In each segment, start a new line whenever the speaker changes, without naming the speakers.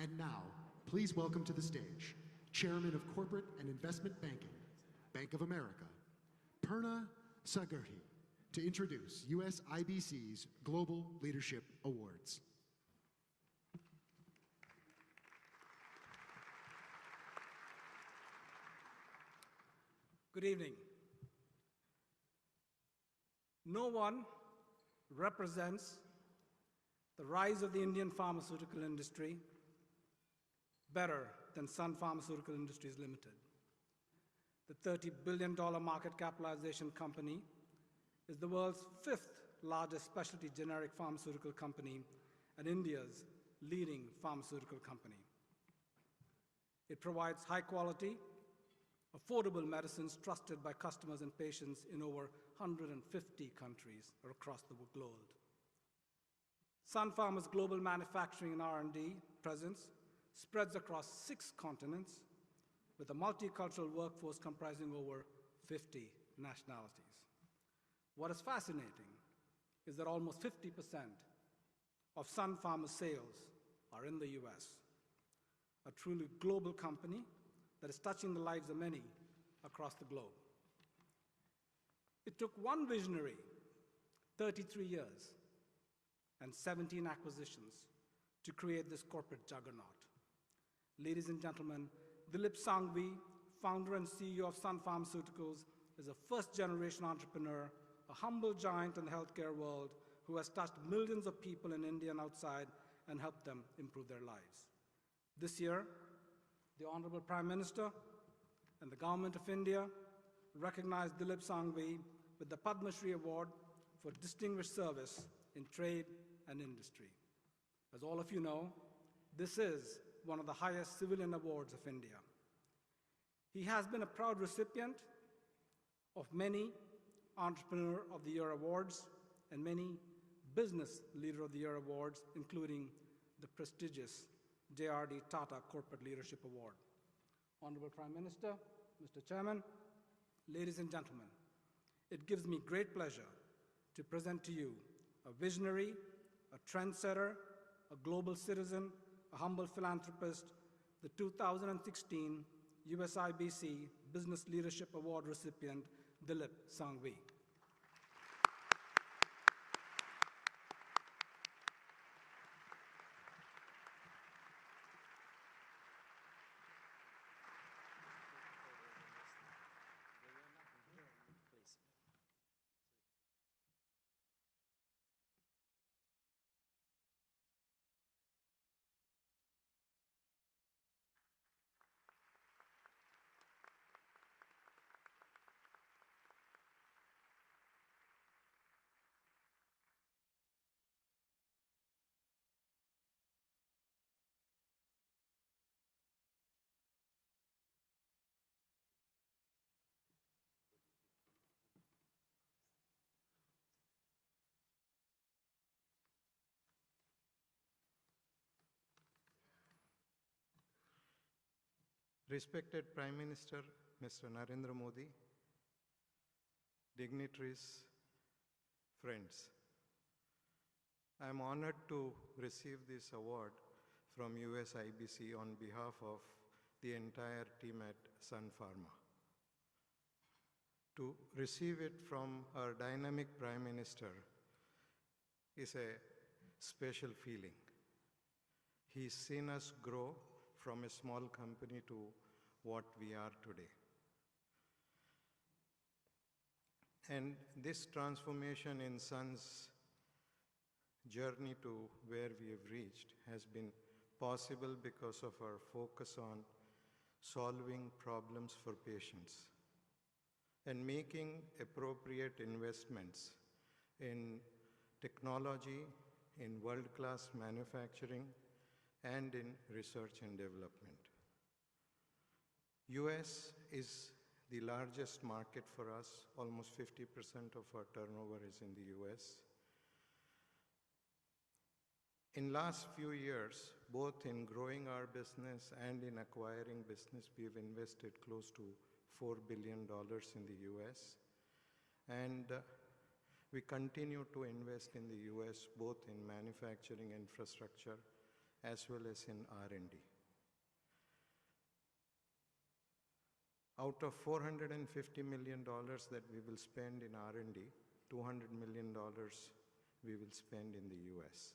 And now, please welcome to the stage, Chairman of Corporate and Investment Banking, Bank of America, Purna Sagirthi, to introduce USIBC's Global Leadership Awards.
Good evening. No one represents the rise of the Indian pharmaceutical industry better than Sun Pharmaceutical Industries Limited. The $30 billion market capitalization company is the world's fifth largest specialty generic pharmaceutical company and India's leading pharmaceutical company. It provides high quality, affordable medicines trusted by customers and patients in over 150 countries across the globe. Sun Pharma's global manufacturing and R&D presence spreads across 6 continents with a multicultural workforce comprising over 50 nationalities. What is fascinating is that almost 50% of Sun Pharma's sales are in the US, a truly global company that is touching the lives of many across the globe. It took one visionary 33 years and 17 acquisitions to create this corporate juggernaut. Ladies and gentlemen, Dilip Sangvi, founder and CEO of Sun Pharmaceuticals, is a first-generation entrepreneur, a humble giant in the healthcare world who has touched millions of people in India and outside and helped them improve their lives. This year, the Honorable Prime Minister and the Government of India recognized Dilip Sangvi with the Padma Shri Award for Distinguished Service in Trade and Industry. As all of you know, this is one of the highest civilian awards of India. He has been a proud recipient of many Entrepreneur of the Year awards and many Business Leader of the Year awards, including the prestigious J.R.D. Tata Corporate Leadership Award. Honorable Prime Minister, Mr. Chairman, ladies and gentlemen, it gives me great pleasure to present to you a visionary, a trendsetter, a global citizen, a humble philanthropist, the 2016 USIBC Business Leadership Award recipient, Dilip Sangvi.
Respected Prime Minister, Mr. Narendra Modi, dignitaries, friends, I am honored to receive this award from USIBC on behalf of the entire team at Sun Pharma. To receive it from our dynamic Prime Minister is a special feeling. He's seen us grow from a small company to what we are today. And this transformation in Sun's journey to where we have reached has been possible because of our focus on solving problems for patients and making appropriate investments in technology, in world-class manufacturing, and in research and development. US is the largest market for us. Almost 50% of our turnover is in the US. In last few years, both in growing our business and in acquiring business, we've invested close to $4 billion in the US. And we continue to invest in the US, both in manufacturing infrastructure as well as in R&D. Out of $450 million that we will spend in R&D, $200 million we will spend in the US.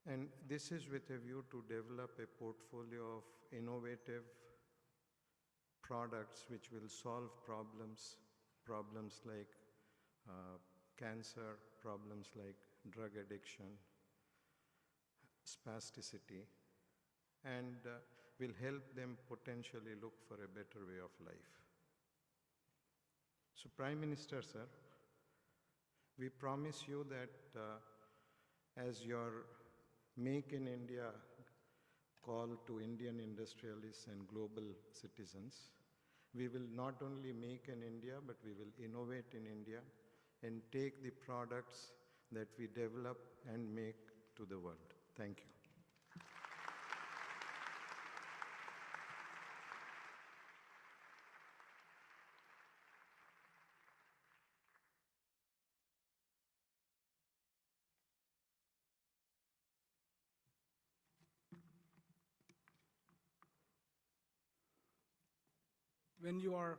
And this is with a view to develop a portfolio of innovative products which will solve problems like cancer, problems like drug addiction, spasticity, and will help them potentially look for a better way of life. So Prime Minister, sir, we promise you that as your Make in India call to Indian industrialists and global citizens, we will not only make in India, but we will innovate in India and take the products that we develop and make to the world. Thank you.
When you are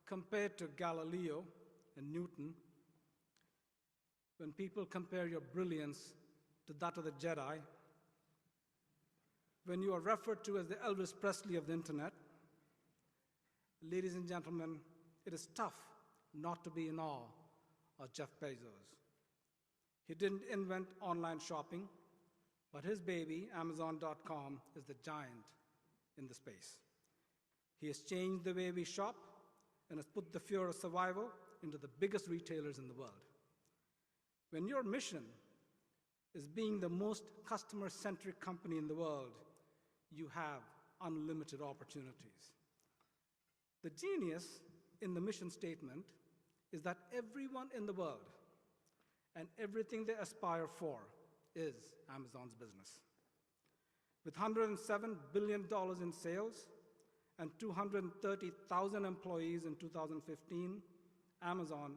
compared to Galileo and Newton, when people compare your brilliance to that of the Jedi, when you are referred to as the Elvis Presley of the internet, ladies and gentlemen, it is tough not to be in awe of Jeff Bezos. He didn't invent online shopping, but his baby, Amazon.com, is the giant in the space. He has changed the way we shop and has put the fear of survival into the biggest retailers in the world. When your mission is being the most customer-centric company in the world, you have unlimited opportunities. The genius in the mission statement is that everyone in the world and everything they aspire for is Amazon's business. With $107 billion in sales and 230,000 employees in 2015, Amazon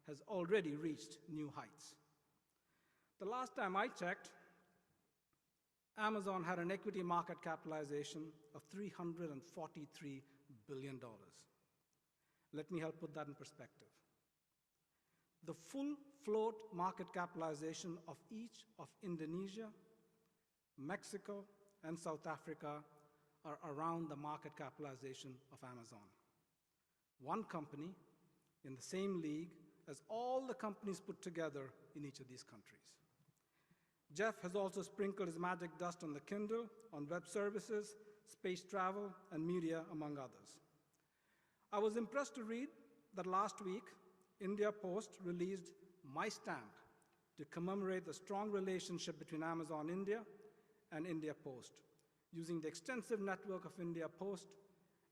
has already reached new heights. The last time I checked, Amazon had an equity market capitalization of $343 billion. Let me help put that in perspective. The full float market capitalization of each of Indonesia, Mexico, and South Africa are around the market capitalization of Amazon. One company in the same league as all the companies put together in each of these countries. Jeff has also sprinkled his magic dust on the Kindle, on web services, space travel, and media, among others. I was impressed to read that last week, India Post released my stamp to commemorate the strong relationship between Amazon India and India Post. Using the extensive network of India Post,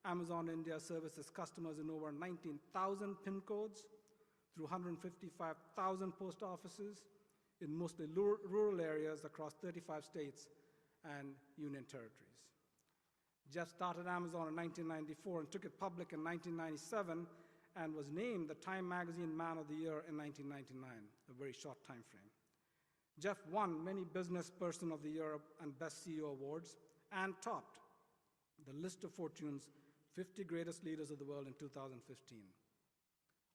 Amazon India services customers in over 19,000 PIN codes through 155,000 post offices in mostly rural areas across 35 states and union territories. Jeff started Amazon in 1994 and took it public in 1997 and was named the Time Magazine Man of the Year in 1999, a very short time frame. Jeff won many Business Person of the Year and Best CEO awards and topped the list of Fortune's 50 greatest leaders of the world in 2015.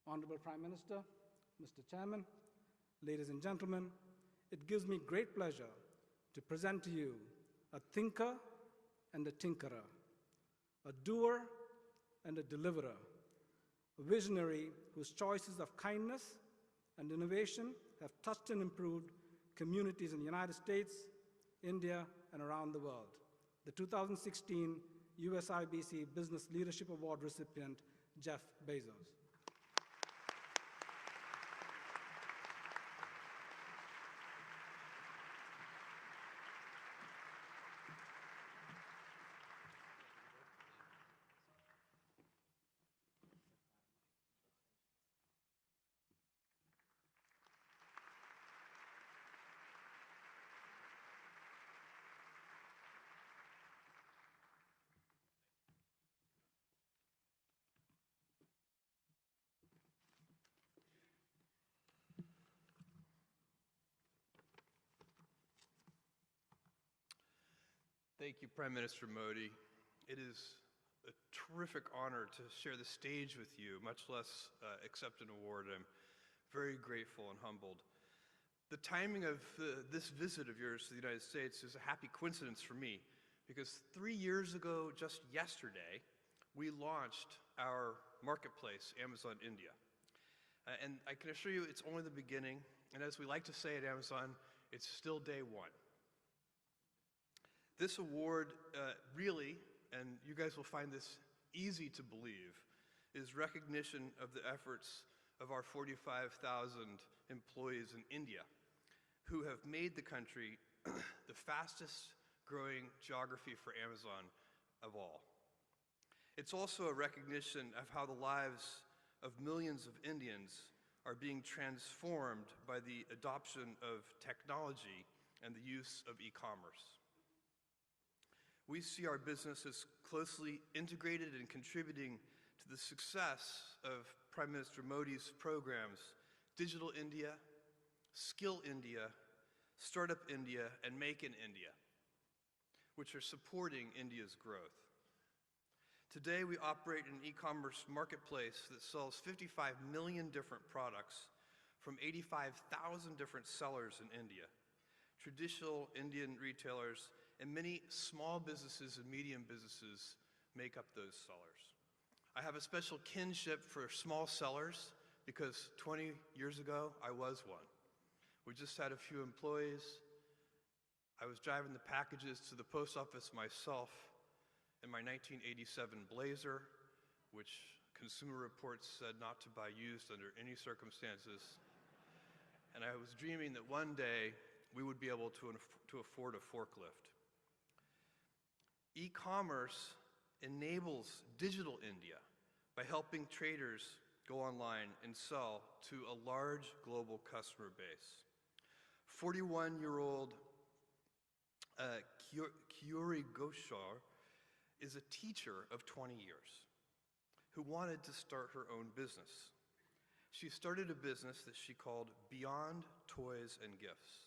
Honorable Prime Minister, Mr. Chairman, ladies and gentlemen, it gives me great pleasure to present to you a thinker and a tinkerer, a doer and a deliverer, a visionary whose choices of kindness and innovation have touched and improved communities in the United States, India, and around the world. The 2016 USIBC Business Leadership Award recipient, Jeff Bezos.
Thank you, Prime Minister Modi. It is a terrific honor to share the stage with you, much less accept an award. I'm very grateful and humbled. The timing of this visit of yours to the United States is a happy coincidence for me, because 3 years ago, just yesterday, we launched our marketplace, Amazon India. And I can assure you it's only the beginning, and as we like to say at Amazon, it's still day one. This award really, and you guys will find this easy to believe, is recognition of the efforts of our 45,000 employees in India, who have made the country the fastest growing geography for Amazon of all. It's also a recognition of how the lives of millions of Indians are being transformed by the adoption of technology and the use of e-commerce. We see our business as closely integrated and contributing to the success of Prime Minister Modi's programs, Digital India, Skill India, Startup India, and Make in India, which are supporting India's growth. Today, we operate an e-commerce marketplace that sells 55 million different products from 85,000 different sellers in India, traditional Indian retailers, and many small businesses and medium businesses make up those sellers. I have a special kinship for small sellers because 20 years ago, I was one. We just had a few employees. I was driving the packages to the post office myself in my 1987 Blazer, which Consumer Reports said not to buy used under any circumstances. And I was dreaming that one day we would be able to afford a forklift. E-commerce enables Digital India by helping traders go online and sell to a large global customer base. 41-year-old Kyuri Ghoshar is a teacher of 20 years who wanted to start her own business. She started a business that she called Beyond Toys and Gifts,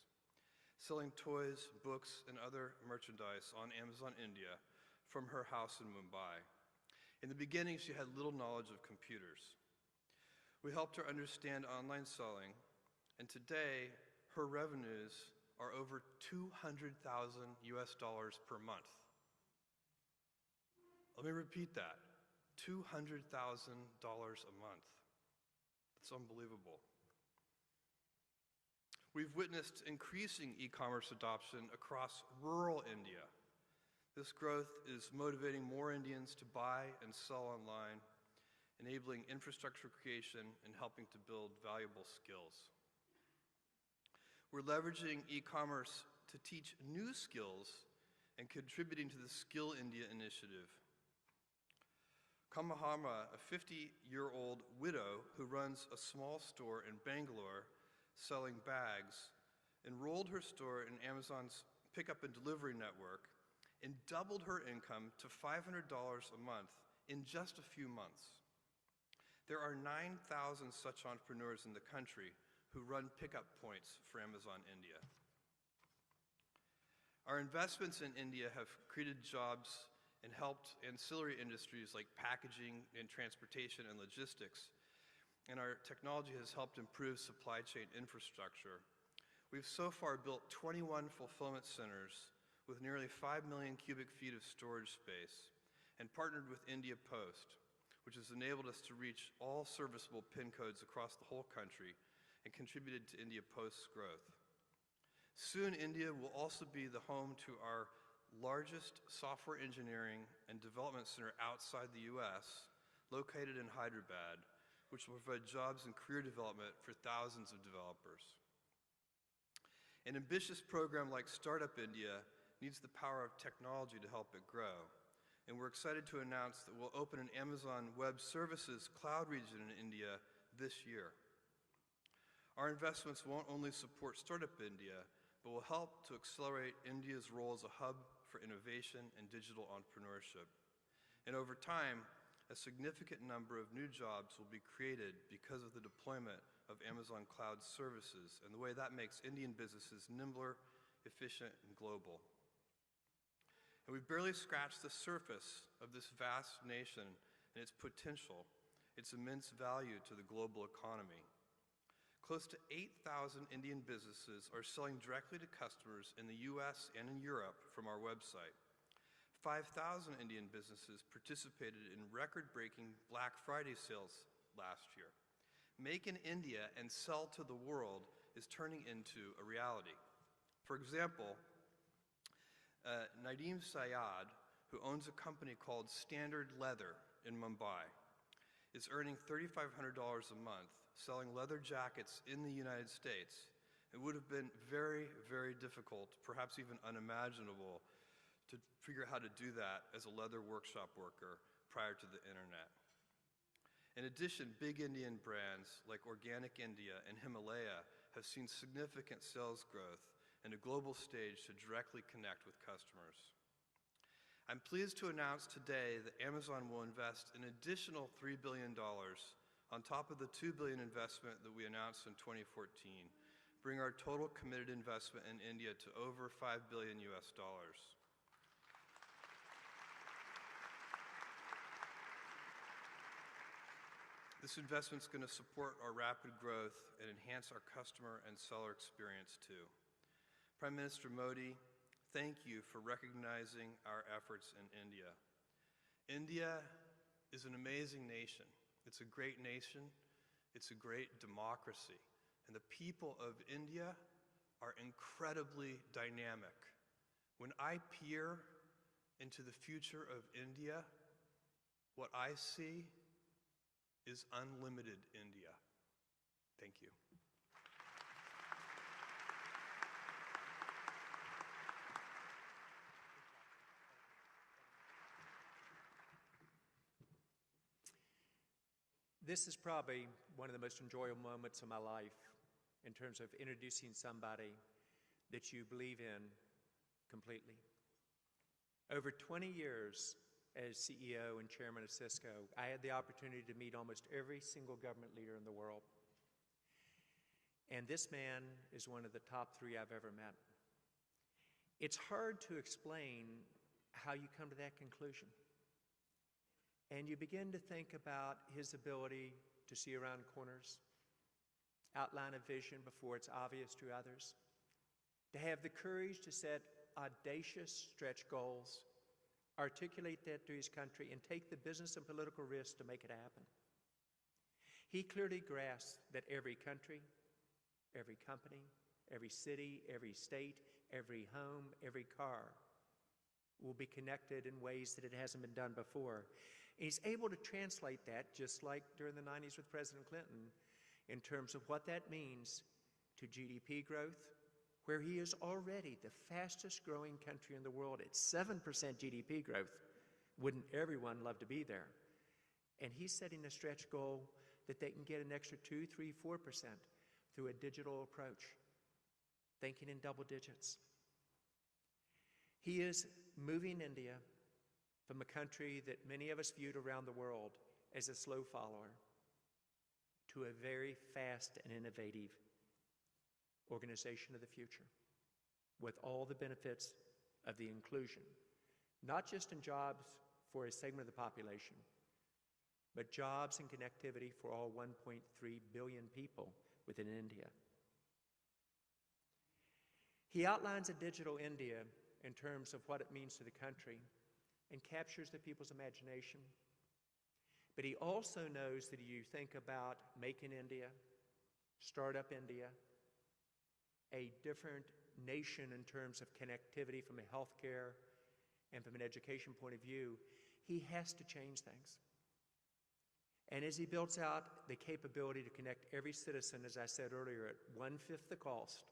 selling toys, books, and other merchandise on Amazon India from her house in Mumbai. In the beginning, she had little knowledge of computers. We helped her understand online selling, and today, her revenues are over $200,000 per month. Let me repeat that, $200,000 a month. It's unbelievable. We've witnessed increasing e-commerce adoption across rural India. This growth is motivating more Indians to buy and sell online, enabling infrastructure creation and helping to build valuable skills. We're leveraging e-commerce to teach new skills and contributing to the Skill India initiative. Kamahama, a 50-year-old widow who runs a small store in Bangalore selling bags, enrolled her store in Amazon's pickup and delivery network and doubled her income to $500 a month in just a few months. There are 9,000 such entrepreneurs in the country who run pickup points for Amazon India. Our investments in India have created jobs and helped ancillary industries like packaging and transportation and logistics, and our technology has helped improve supply chain infrastructure. We've so far built 21 fulfillment centers with nearly 5 million cubic feet of storage space and partnered with India Post, which has enabled us to reach all serviceable PIN codes across the whole country and contributed to India Post's growth. Soon, India will also be the home to our largest software engineering and development center outside the US, located in Hyderabad, which will provide jobs and career development for thousands of developers. An ambitious program like Startup India needs the power of technology to help it grow, and we're excited to announce that we'll open an Amazon Web Services cloud region in India this year. Our investments won't only support Startup India, but will help to accelerate India's role as a hub for innovation and digital entrepreneurship. And over time, a significant number of new jobs will be created because of the deployment of Amazon Cloud services and the way that makes Indian businesses nimbler, efficient, and global. And we've barely scratched the surface of this vast nation and its potential, its immense value to the global economy. Close to 8,000 Indian businesses are selling directly to customers in the US and in Europe from our website. 5,000 Indian businesses participated in record-breaking Black Friday sales last year. Make in India and sell to the world is turning into a reality. For example, Nadeem Syed, who owns a company called Standard Leather in Mumbai, is earning $3,500 a month selling leather jackets in the United States. It would have been very, very difficult, perhaps even unimaginable, to figure out how to do that as a leather workshop worker prior to the internet. In addition, big Indian brands like Organic India and Himalaya have seen significant sales growth and a global stage to directly connect with customers. I'm pleased to announce today that Amazon will invest an additional $3 billion on top of the $2 billion investment that we announced in 2014, bring our total committed investment in India to over $5 billion US. This investment is going to support our rapid growth and enhance our customer and seller experience too. Prime Minister Modi, thank you for recognizing our efforts in India. India is an amazing nation. It's a great nation. It's a great democracy. And the people of India are incredibly dynamic. When I peer into the future of India, what I see is unlimited India. Thank you.
This is probably one of the most enjoyable moments of my life in terms of introducing somebody that you believe in completely. Over 20 years as CEO and chairman of Cisco, I had the opportunity to meet almost every single government leader in the world. And this man is one of the top 3 I've ever met. It's hard to explain how you come to that conclusion. And you begin to think about his ability to see around corners, outline a vision before it's obvious to others, to have the courage to set audacious stretch goals, articulate that to his country, and take the business and political risks to make it happen. He clearly grasped that every country, every company, every city, every state, every home, every car will be connected in ways that it hasn't been done before. And he's able to translate that, just like during the 90s with President Clinton, in terms of what that means to GDP growth, where he is already the fastest growing country in the world at 7% GDP growth. Wouldn't everyone love to be there? And he's setting a stretch goal that they can get an extra 2, 3, 4% through a digital approach, thinking in double digits. He is moving India from a country that many of us viewed around the world as a slow follower to a very fast and innovative organization of the future with all the benefits of the inclusion, not just in jobs for a segment of the population, but jobs and connectivity for all 1.3 billion people within India. He outlines a digital India in terms of what it means to the country and captures the people's imagination. But he also knows that you think about Make in India, Startup India, a different nation in terms of connectivity from a healthcare and from an education point of view, he has to change things. And as he builds out the capability to connect every citizen, as I said earlier, at 1/5 the cost,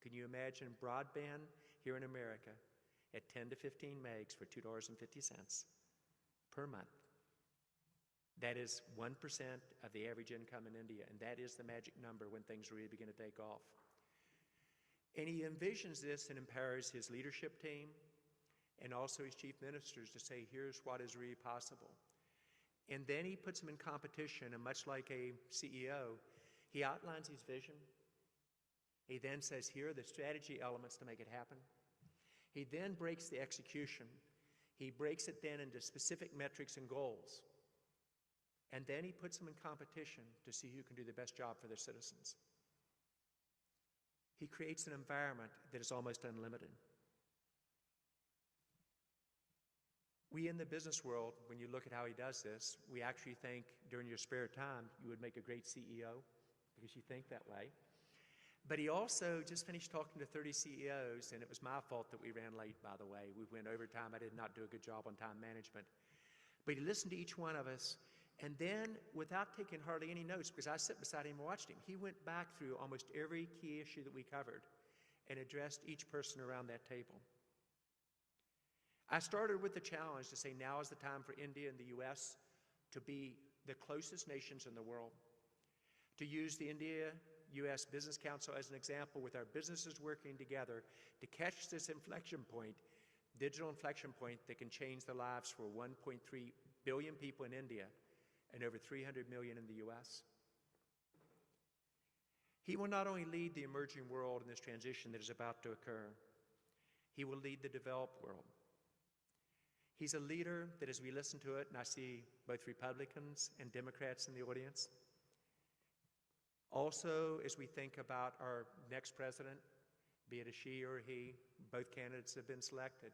can you imagine broadband here in America at 10 to 15 megs for $2.50 per month? That is 1% of the average income in India, and that is the magic number when things really begin to take off. And he envisions this and empowers his leadership team and also his chief ministers to say, here's what is really possible. And then he puts them in competition, and much like a CEO, he outlines his vision. He then says, here are the strategy elements to make it happen. He then breaks the execution He breaks it then into specific metrics and goals. And then he puts them in competition to see who can do the best job for their citizens. He creates an environment that is almost unlimited. We in the business world, when you look at how he does this, we actually think during your spare time you would make a great CEO because you think that way. But he also just finished talking to 30 CEOs, and it was my fault that we ran late, by the way. We went over time. I did not do a good job on time management. But he listened to each one of us, and then, without taking hardly any notes, because I sat beside him and watched him, he went back through almost every key issue that we covered and addressed each person around that table. I started with the challenge to say now is the time for India and the US to be the closest nations in the world, to use the India-US Business Council as an example with our businesses working together to catch this inflection point, digital inflection point that can change the lives for 1.3 billion people in India and over 300 million in the US. He will not only lead the emerging world in this transition that is about to occur, he will lead the developed world. He's a leader that, as we listen to it, and I see both Republicans and Democrats in the audience, also as we think about our next president, be it a she or a he, both candidates have been selected,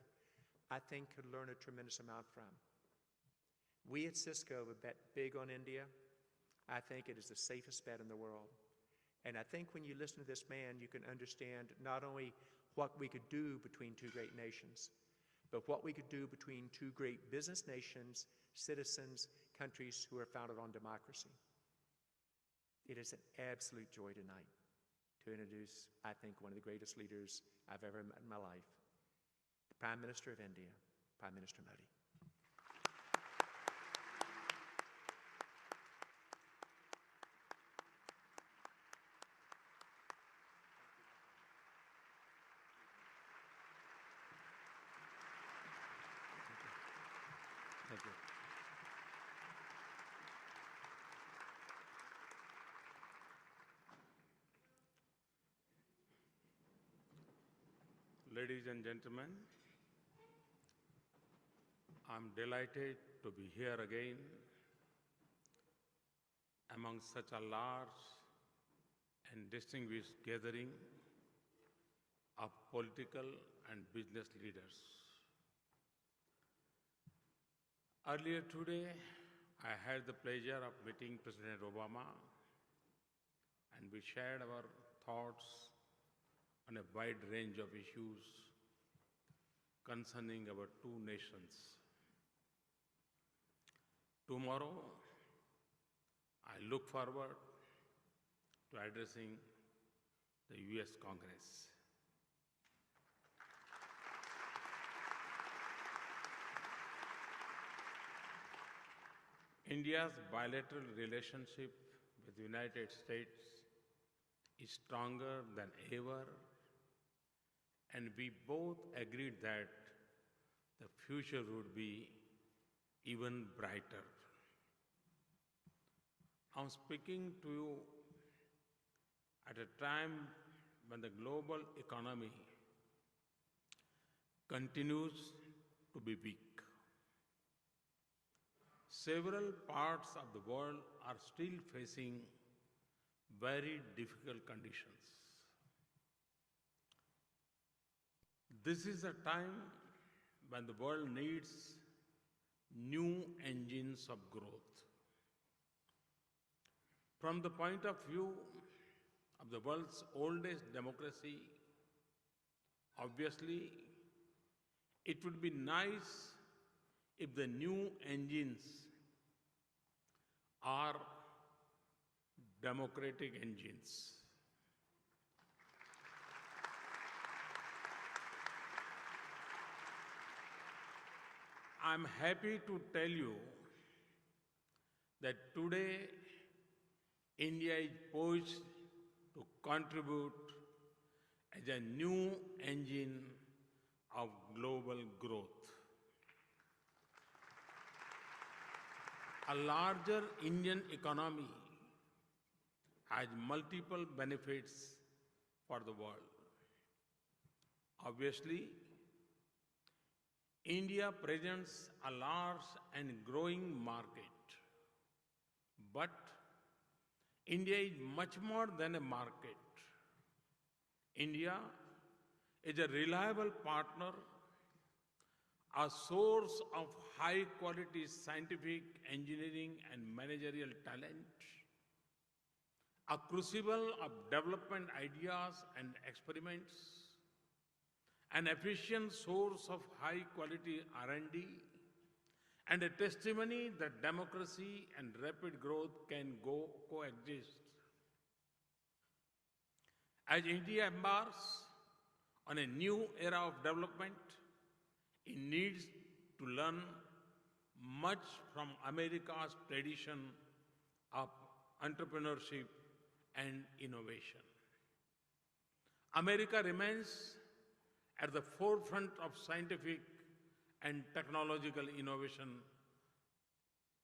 I think could learn a tremendous amount from. We at Cisco have bet big on India. I think it is the safest bet in the world. And I think when you listen to this man, you can understand not only what we could do between two great nations, but what we could do between two great business nations, citizens, countries who are founded on democracy. It is an absolute joy tonight to introduce, I think, one of the greatest leaders I've ever met in my life, the Prime Minister of India, Prime Minister Modi.
Thank you. Ladies and gentlemen, I'm delighted to be here again among such a large and distinguished gathering of political and business leaders. Earlier today, I had the pleasure of meeting President Obama, and we shared our thoughts on a wide range of issues concerning our two nations. Tomorrow, I look forward to addressing the US Congress. India's bilateral relationship with the United States is stronger than ever, and we both agreed that the future would be even brighter. I'm speaking to you at a time when the global economy continues to be weak. Several parts of the world are still facing very difficult conditions. This is a time when the world needs new engines of growth. From the point of view of the world's oldest democracy, obviously, it would be nice if the new engines are democratic engines. I'm happy to tell you that today India is poised to contribute as a new engine of global growth. A larger Indian economy has multiple benefits for the world. Obviously, India presents a large and growing market. But India is much more than a market. India is a reliable partner, a source of high quality scientific, engineering, and managerial talent, a crucible of development ideas and experiments, an efficient source of high quality R&D, and a testimony that democracy and rapid growth can coexist. As India embarks on a new era of development, it needs to learn much from America's tradition of entrepreneurship and innovation. America remains at the forefront of scientific and technological innovation,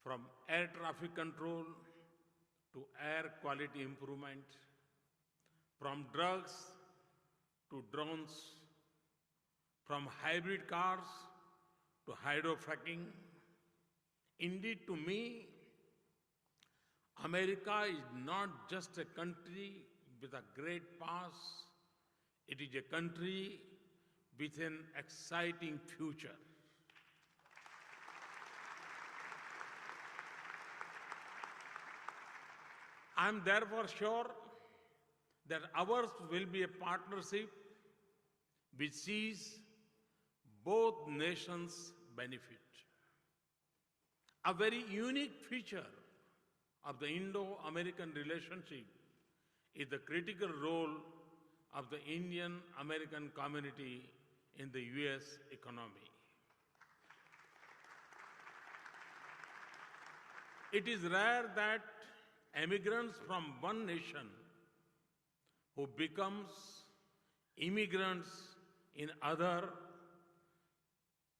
from air traffic control to air quality improvement, from drugs to drones, from hybrid cars to hydrofracking. Indeed, to me, America is not just a country with a great past, it is a country with an exciting future. I am therefore sure that ours will be a partnership which sees both nations benefit. A very unique feature of the Indo-American relationship is the critical role of the Indian-American community in the US economy. It is rare that immigrants from one nation who becomes immigrants in other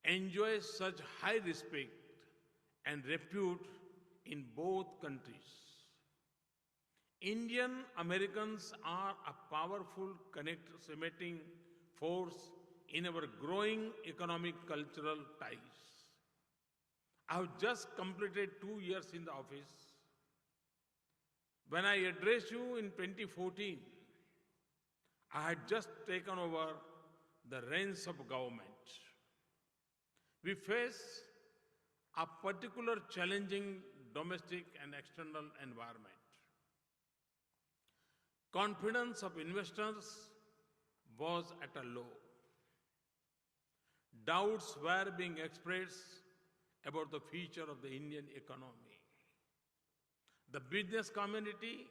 enjoy such high respect and repute in both countries. Indian Americans are a powerful cementing force in our growing economic cultural ties. I have just completed 2 years in the office. When I addressed you in 2014, I had just taken over the reins of government. We face a particular challenging domestic and external environment. Confidence of investors was at a low. Doubts were being expressed about the future of the Indian economy. The business community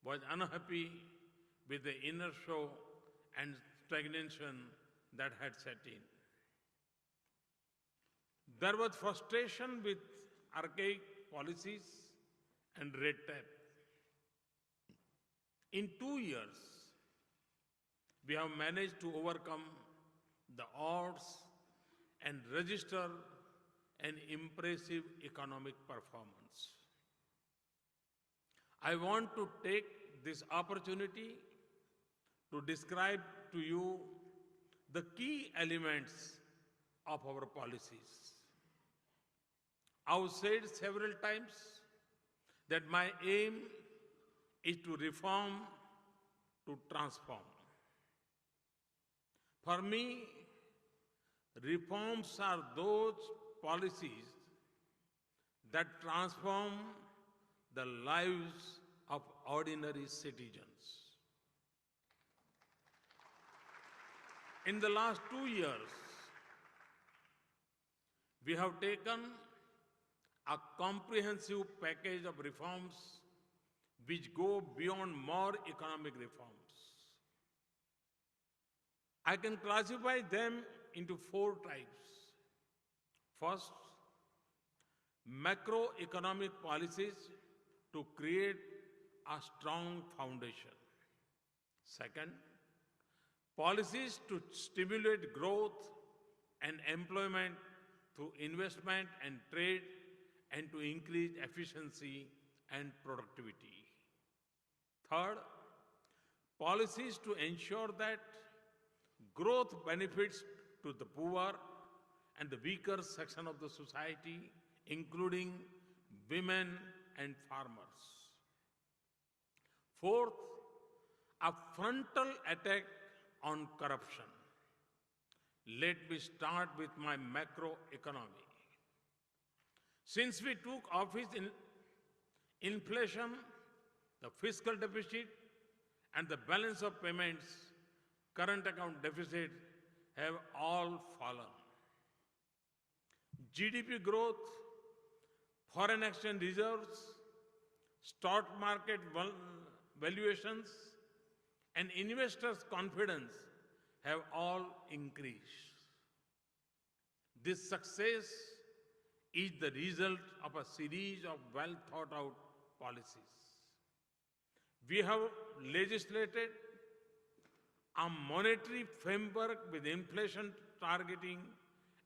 was unhappy with the inertia and stagnation that had set in. There was frustration with archaic policies and red tape. In 2 years, we have managed to overcome the odds and register an impressive economic performance. I want to take this opportunity to describe to you the key elements of our policies. I've said several times that my aim is to reform, to transform. For me, reforms are those policies that transform the lives of ordinary citizens. In the last 2 years, we have taken a comprehensive package of reforms which go beyond more economic reforms. I can classify them into 4 types. First, macroeconomic policies to create a strong foundation. Second, policies to stimulate growth and employment through investment and trade and to increase efficiency and productivity. Third, policies to ensure that growth benefits to the poor and the weaker section of the society, including women and farmers. Fourth, a frontal attack on corruption. Let me start with my macroeconomy. Since we took office, inflation, the fiscal deficit, and the balance of payments, current account deficit, have all fallen. GDP growth, foreign exchange reserves, stock market valuations, and investors' confidence have all increased. This success is the result of a series of well thought out policies. We have legislated a monetary framework with inflation targeting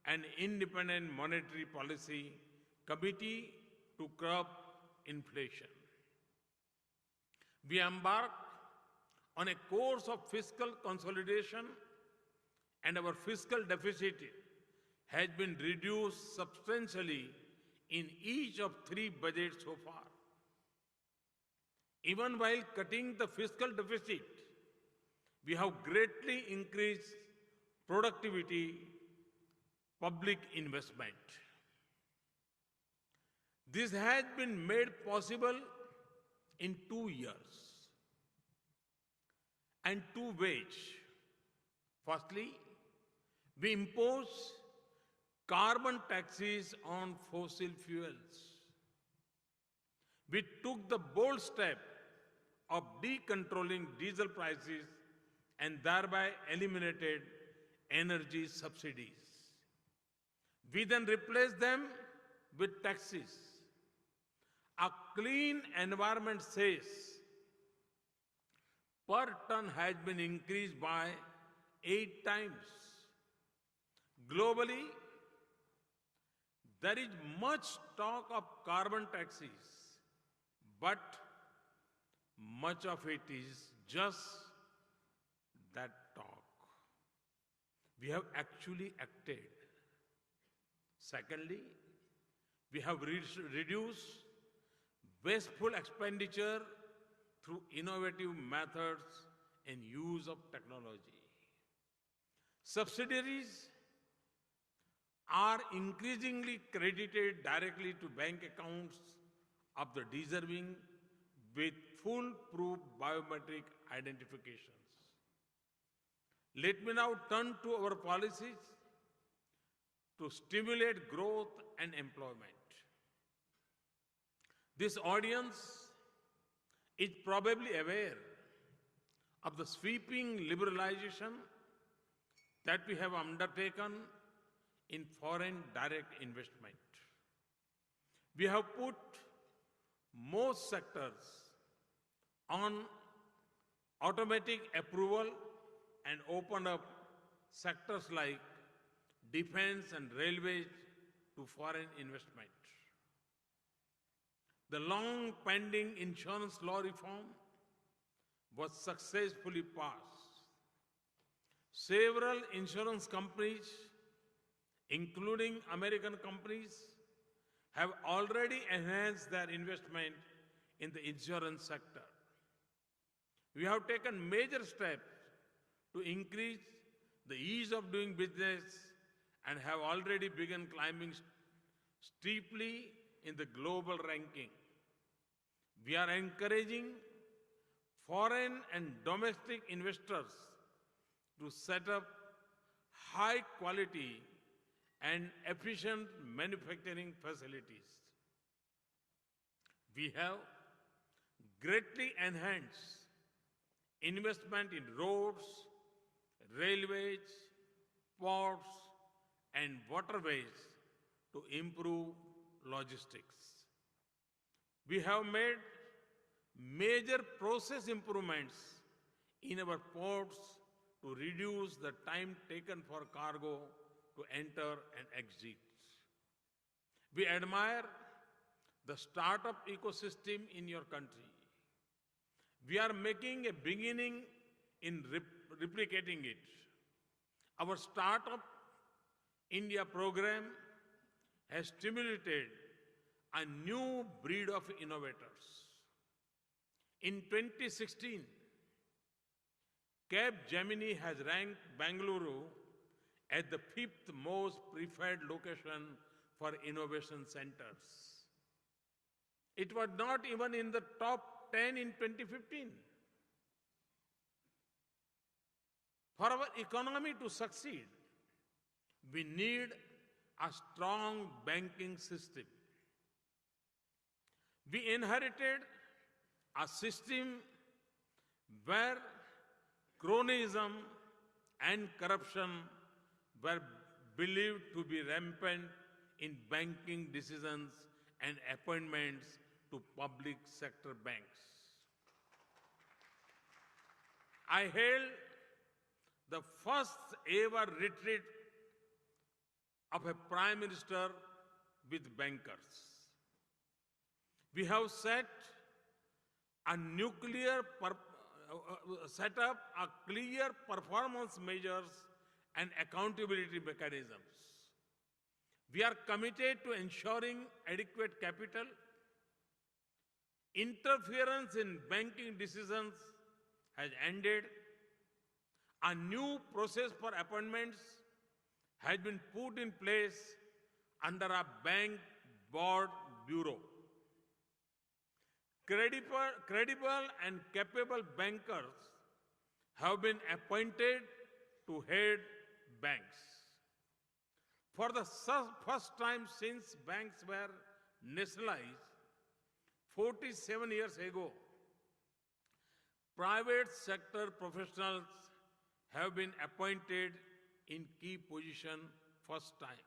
an independent monetary policy committee to curb inflation. We embarked on a course of fiscal consolidation, and our fiscal deficit has been reduced substantially in each of 3 budgets so far. Even while cutting the fiscal deficit, we have greatly increased productivity, public investment. This has been made possible in 2 years, and 2 ways. Firstly, we impose carbon taxes on fossil fuels. We took the bold step of decontrolling diesel prices and thereby eliminated energy subsidies. We then replaced them with taxes. A clean environment says per ton has been increased by 8 times. Globally, there is much talk of carbon taxes, but much of it is just that talk. We have actually acted. Secondly, we have reduced wasteful expenditure through innovative methods and use of technology. Subsidiaries are increasingly credited directly to bank accounts of the deserving with foolproof biometric identifications. Let me now turn to our policies to stimulate growth and employment. This audience is probably aware of the sweeping liberalization that we have undertaken in foreign direct investment. We have put most sectors on automatic approval and opened up sectors like defense and railways to foreign investment. The long-pending insurance law reform was successfully passed. Several insurance companies, including American companies, have already enhanced their investment in the insurance sector. We have taken major steps to increase the ease of doing business and have already begun climbing steeply in the global ranking. We are encouraging foreign and domestic investors to set up high quality and efficient manufacturing facilities. We have greatly enhanced investment in roads, railways, ports, and waterways to improve logistics. We have made major process improvements in our ports to reduce the time taken for cargo to enter and exit. We admire the startup ecosystem in your country. We are making a beginning in replicating it. Our startup India program has stimulated a new breed of innovators. In 2016, Capgemini has ranked Bangalore as the 5th most preferred location for innovation centers. It was not even in the top 10 in 2015. For our economy to succeed, we need a strong banking system. We inherited a system where cronyism and corruption were believed to be rampant in banking decisions and appointments to public sector banks. I held the first ever retreat of a prime minister with bankers. We have set up clear performance measures and accountability mechanisms. We are committed to ensuring adequate capital. Interference in banking decisions has ended. A new process for appointments has been put in place under a bank board bureau. Credible and capable bankers have been appointed to head banks. For the first time since banks were nationalized 47 years ago, private sector professionals have been appointed in key positions first time.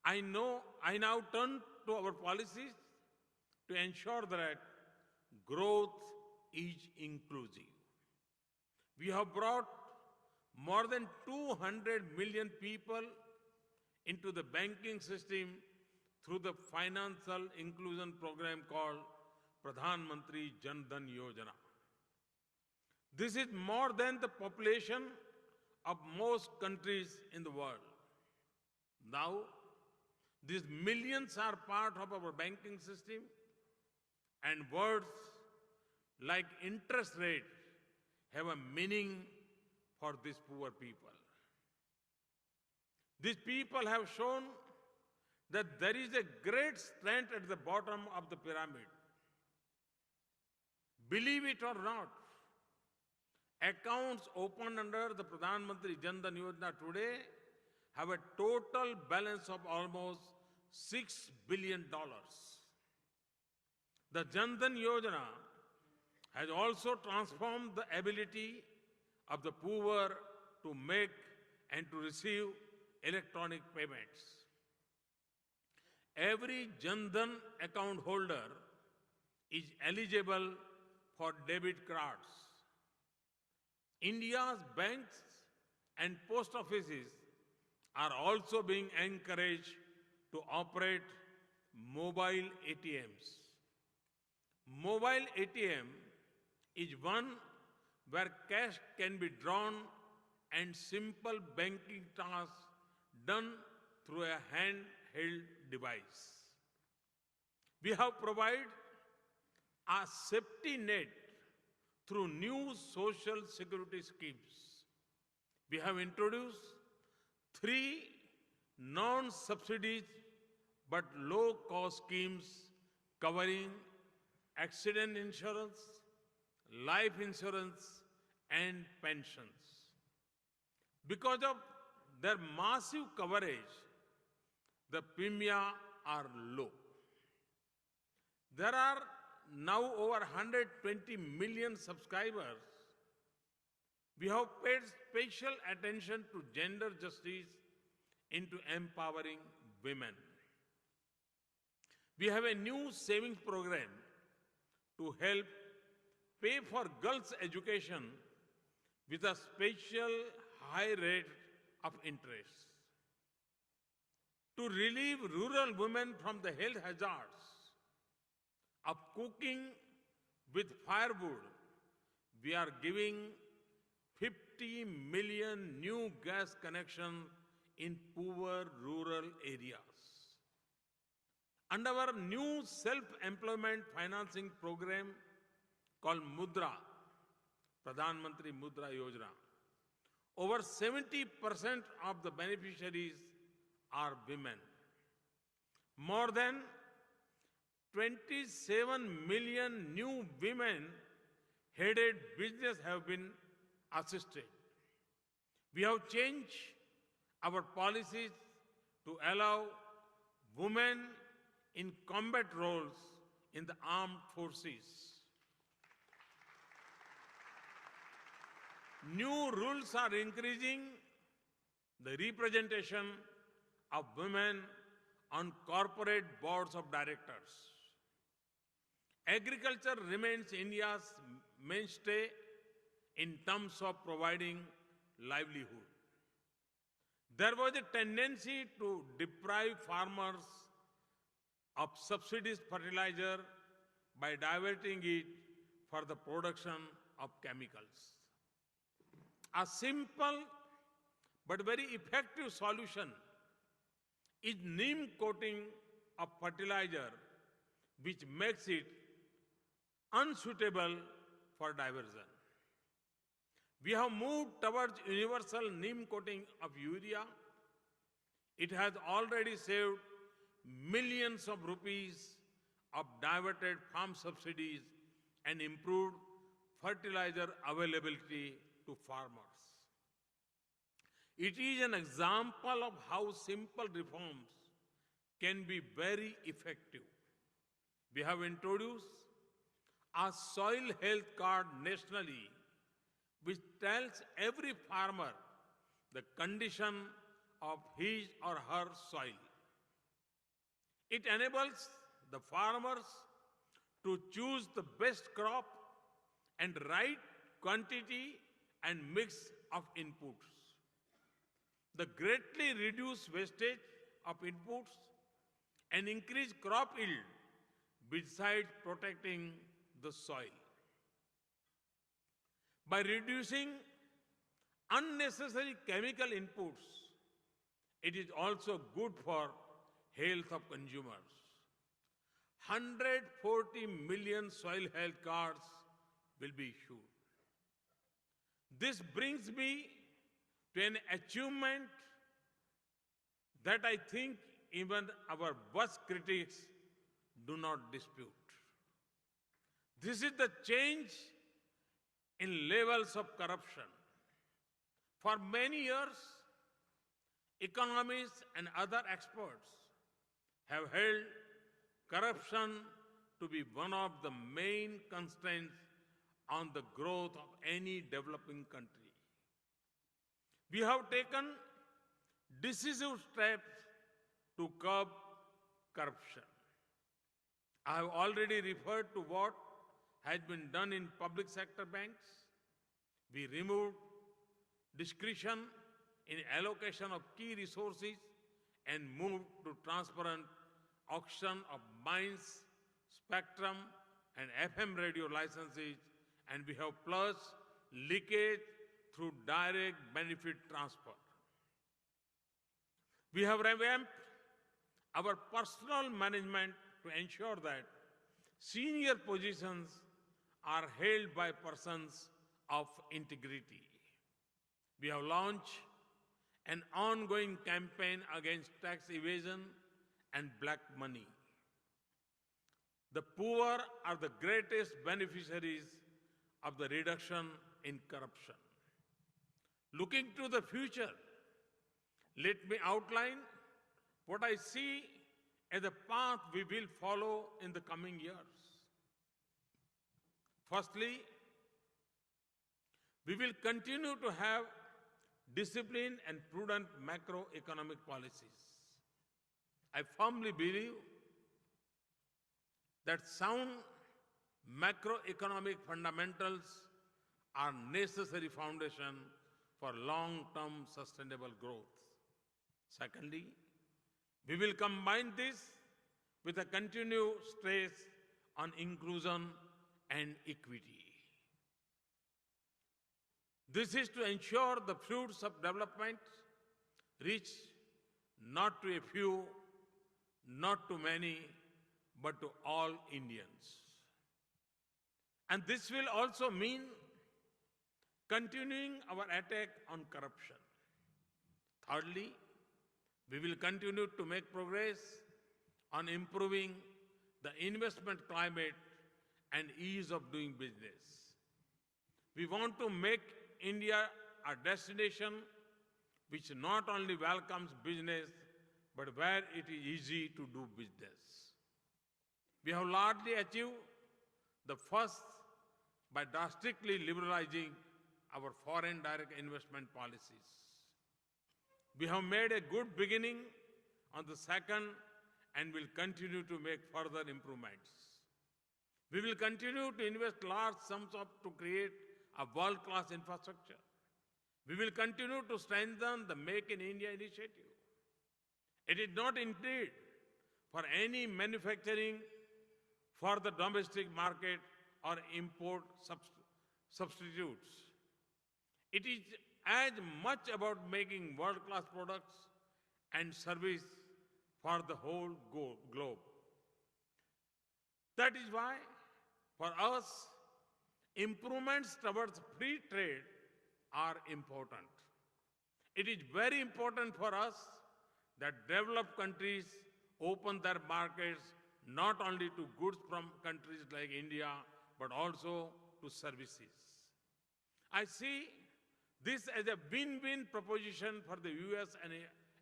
I now turn to our policies to ensure that growth is inclusive. We have brought more than 200 million people into the banking system through the financial inclusion program called Pradhan Mantri Jan Dhan Yojana. This is more than the population of most countries in the world. Now, these millions are part of our banking system, and words like interest rate have a meaning for these poor people. These people have shown that there is a great strength at the bottom of the pyramid. Believe it or not, accounts opened under the Pradhan Mantri Jan Dhan Yojana today have a total balance of almost $6 billion. The Jan Dhan Yojana has also transformed the ability of the poor to make and to receive electronic payments. Every Jan Dhan account holder is eligible for debit cards. India's banks and post offices are also being encouraged to operate mobile ATMs. Mobile ATM is one where cash can be drawn and simple banking tasks done through a handheld device. We have provided a safety net through new social security schemes. We have introduced 3 non-subsidies but low-cost schemes covering accident insurance, life insurance, and pensions. Because of their massive coverage, the premia are low. There are now over 120 million subscribers. We have paid special attention to gender justice into empowering women. We have a new savings program to help pay for girls' education with a special high rate of interest. To relieve rural women from the health hazards of cooking with firewood, we are giving 50 million new gas connections in poor rural areas. Under our new self-employment financing program called Mudra, Pradhan Mantri Mudra Yojana, over 70% of the beneficiaries are women. More than 27 million new women-headed businesses have been assisted. We have changed our policies to allow women in combat roles in the armed forces. New rules are increasing the representation of women on corporate boards of directors. Agriculture remains India's mainstay in terms of providing livelihood. There was a tendency to deprive farmers of subsidized fertilizer by diverting it for the production of chemicals. A simple but very effective solution is neem coating of fertilizer, which makes it unsuitable for diversion. We have moved towards universal neem coating of urea. It has already saved millions of rupees of diverted farm subsidies and improved fertilizer availability to farmers. It is an example of how simple reforms can be very effective. We have introduced a soil health card nationally, which tells every farmer the condition of his or her soil. It enables the farmers to choose the best crop and right quantity and mix of inputs. The greatly reduced wastage of inputs and increase crop yield besides protecting the soil. By reducing unnecessary chemical inputs, it is also good for health of consumers. 140 million soil health cards will be issued. This brings me to an achievement that I think even our worst critics do not dispute. This is the change in levels of corruption. For many years, economists and other experts have held corruption to be one of the main constraints on the growth of any developing country. We have taken decisive steps to curb corruption. I have already referred to what has been done in public sector banks. We removed discretion in allocation of key resources and moved to transparent auction of mines, spectrum, and FM radio licenses, and we have purged leakage through direct benefit transfer. We have revamped our personnel management to ensure that senior positions are held by persons of integrity. We have launched an ongoing campaign against tax evasion and black money. The poor are the greatest beneficiaries of the reduction in corruption. Looking to the future, let me outline what I see as the path we will follow in the coming years. Firstly, we will continue to have disciplined and prudent macroeconomic policies. I firmly believe that sound macroeconomic fundamentals are necessary foundation for long-term sustainable growth. Secondly, we will combine this with a continued stress on inclusion and equity. This is to ensure the fruits of development reach not to a few, not to many, but to all Indians. And this will also mean continuing our attack on corruption. Thirdly, we will continue to make progress on improving the investment climate and ease of doing business. We want to make India a destination which not only welcomes business, but where it is easy to do business. We have largely achieved the first by drastically liberalizing our foreign direct investment policies. We have made a good beginning on the second and will continue to make further improvements. We will continue to invest large sums to create a world-class infrastructure. We will continue to strengthen the Make in India initiative. It is not intended for any manufacturing for the domestic market or import substitutes. It is as much about making world-class products and service for the whole globe. That is why, for us, improvements towards free trade are important. It is very important for us that developed countries open their markets not only to goods from countries like India, but also to services. I see this as a win-win proposition for the US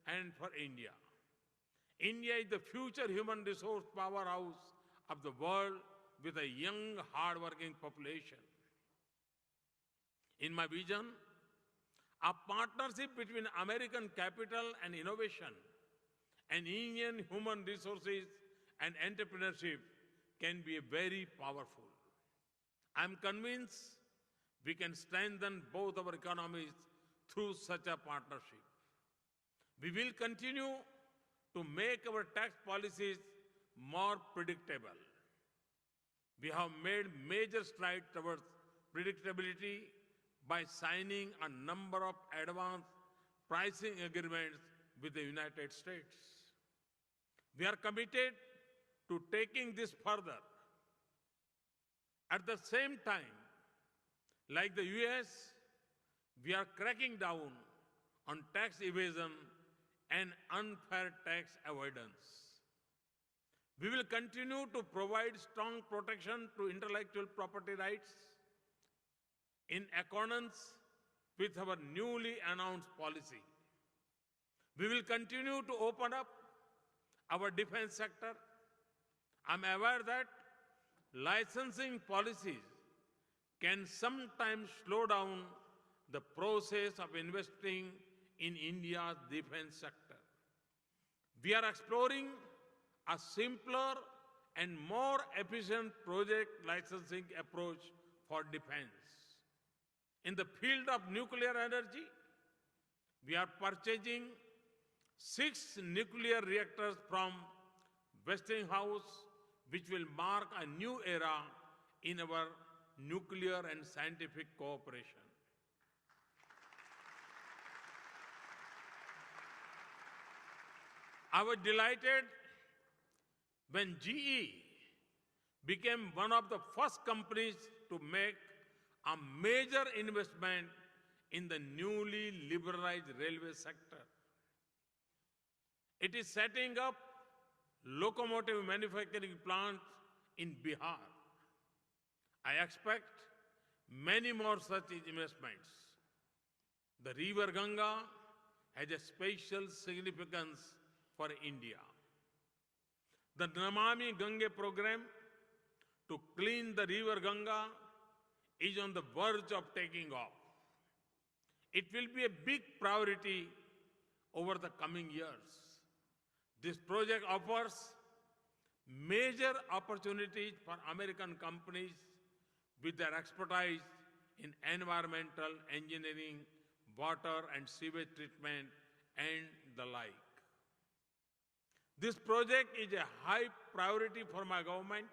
and for India. India is the future human resource powerhouse of the world with a young, hard-working population. In my vision, a partnership between American capital and innovation and Indian human resources and entrepreneurship can be very powerful. I'm convinced we can strengthen both our economies through such a partnership. We will continue to make our tax policies more predictable. We have made major strides towards predictability by signing a number of advanced pricing agreements with the United States. We are committed to taking this further. At the same time, like the US, we are cracking down on tax evasion and unfair tax avoidance. We will continue to provide strong protection to intellectual property rights in accordance with our newly announced policy. We will continue to open up our defense sector. I'm aware that licensing policies can sometimes slow down the process of investing in India's defense sector. We are exploring a simpler and more efficient project licensing approach for defense. In the field of nuclear energy, we are purchasing 6 nuclear reactors from Westinghouse, which will mark a new era in our nuclear and scientific cooperation. I was delighted when GE became one of the first companies to make a major investment in the newly liberalized railway sector. It is setting up locomotive manufacturing plants in Bihar. I expect many more such investments. The river Ganga has a special significance for India. The Namami Gange program to clean the river Ganga is on the verge of taking off. It will be a big priority over the coming years. This project offers major opportunities for American companies with their expertise in environmental engineering, water and sewage treatment, and the like. This project is a high priority for my government,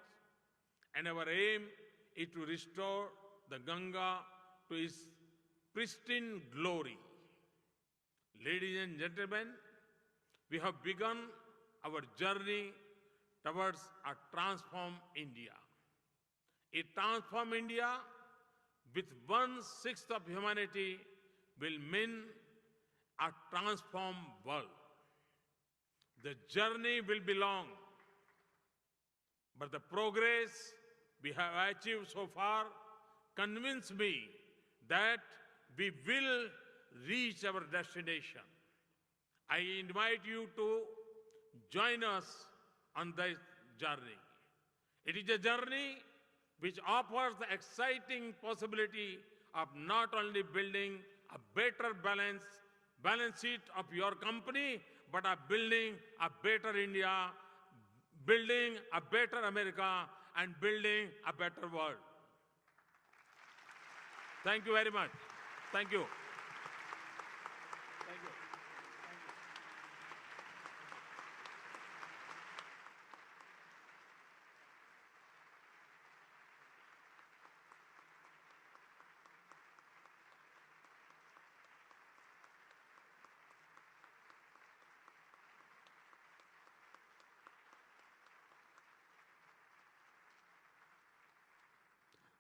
and our aim is to restore the Ganga to its pristine glory. Ladies and gentlemen, we have begun our journey towards a transformed India. A transformed India with 1/6 of humanity will mean a transformed world. The journey will be long, but the progress we have achieved so far convince me that we will reach our destination. I invite you to join us on this journey. It is a journey which offers the exciting possibility of not only building a better balance sheet of your company, but of building a better India, building a better America, and building a better world. Thank you very much. Thank you.
Thank you.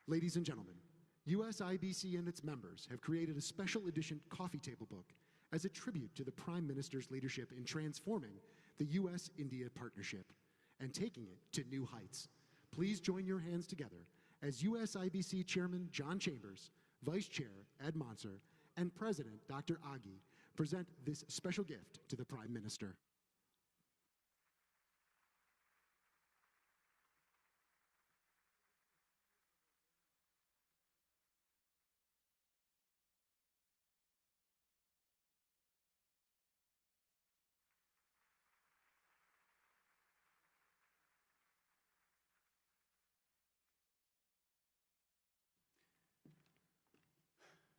Ladies and gentlemen, USIBC and its members have created a special edition coffee table book as a tribute to the Prime Minister's leadership in transforming the U.S.-India partnership and taking it to new heights. Please join your hands together as USIBC Chairman John Chambers, Vice Chair Ed Monser, and President Dr. Aghi present this special gift to the Prime Minister.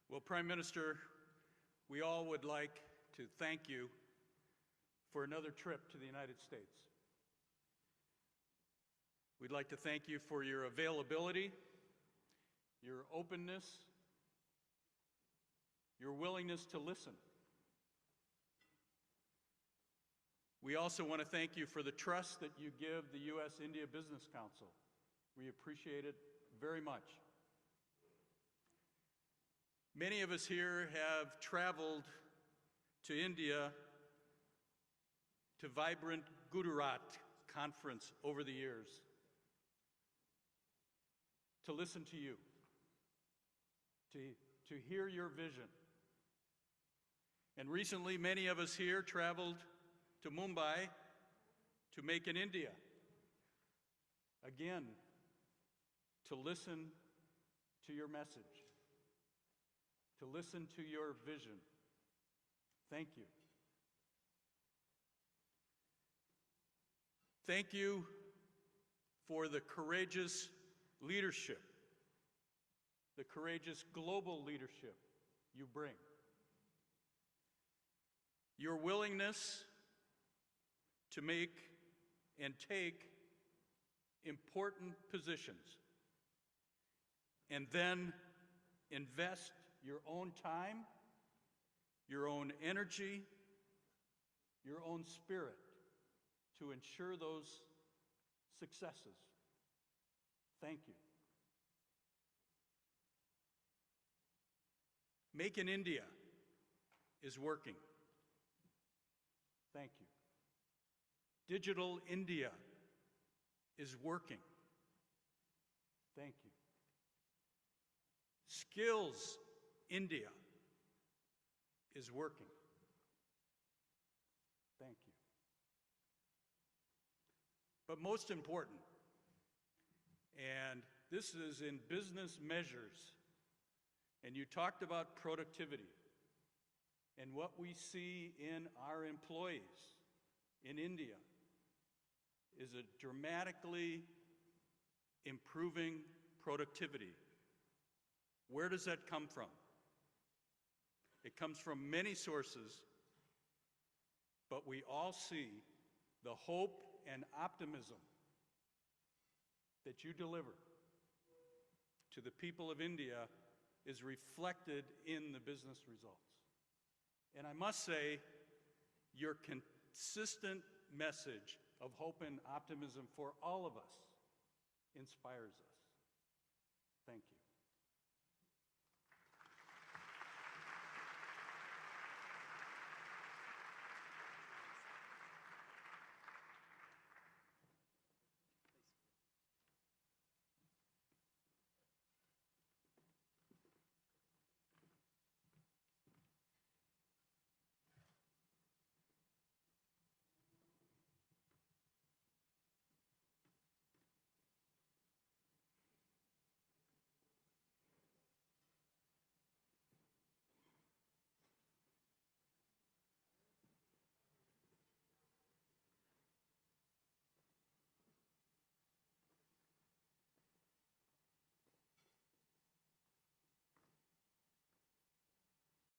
Well, Prime Minister, we all would like to thank you for another trip to the United States. We'd like to thank you for your availability, your openness, your willingness to listen. We also want to thank you for the trust that you give the U.S.-India Business Council. We appreciate it very much. Many of us here have traveled to India to vibrant Gujarat conference over the years to listen to you, to hear your vision. And recently, many of us here traveled to Mumbai to Make in India, again, to listen to your message, to listen to your vision. Thank you. Thank you for the courageous leadership, the courageous global leadership you bring. Your willingness to make and take important positions and then invest your own time, your own energy, your own spirit to ensure those successes. Thank you. Make in India is working. Thank you. Digital India is working. Thank you. Skills India is working. Thank you. But most important, and this is in business measures, and you talked about productivity and what we see in our employees in India is a dramatically improving productivity. Where does that come from? It comes from many sources, but we all see the hope and optimism that you deliver to the people of India is reflected in the business results. And I must say, your consistent message of hope and optimism for all of us inspires us.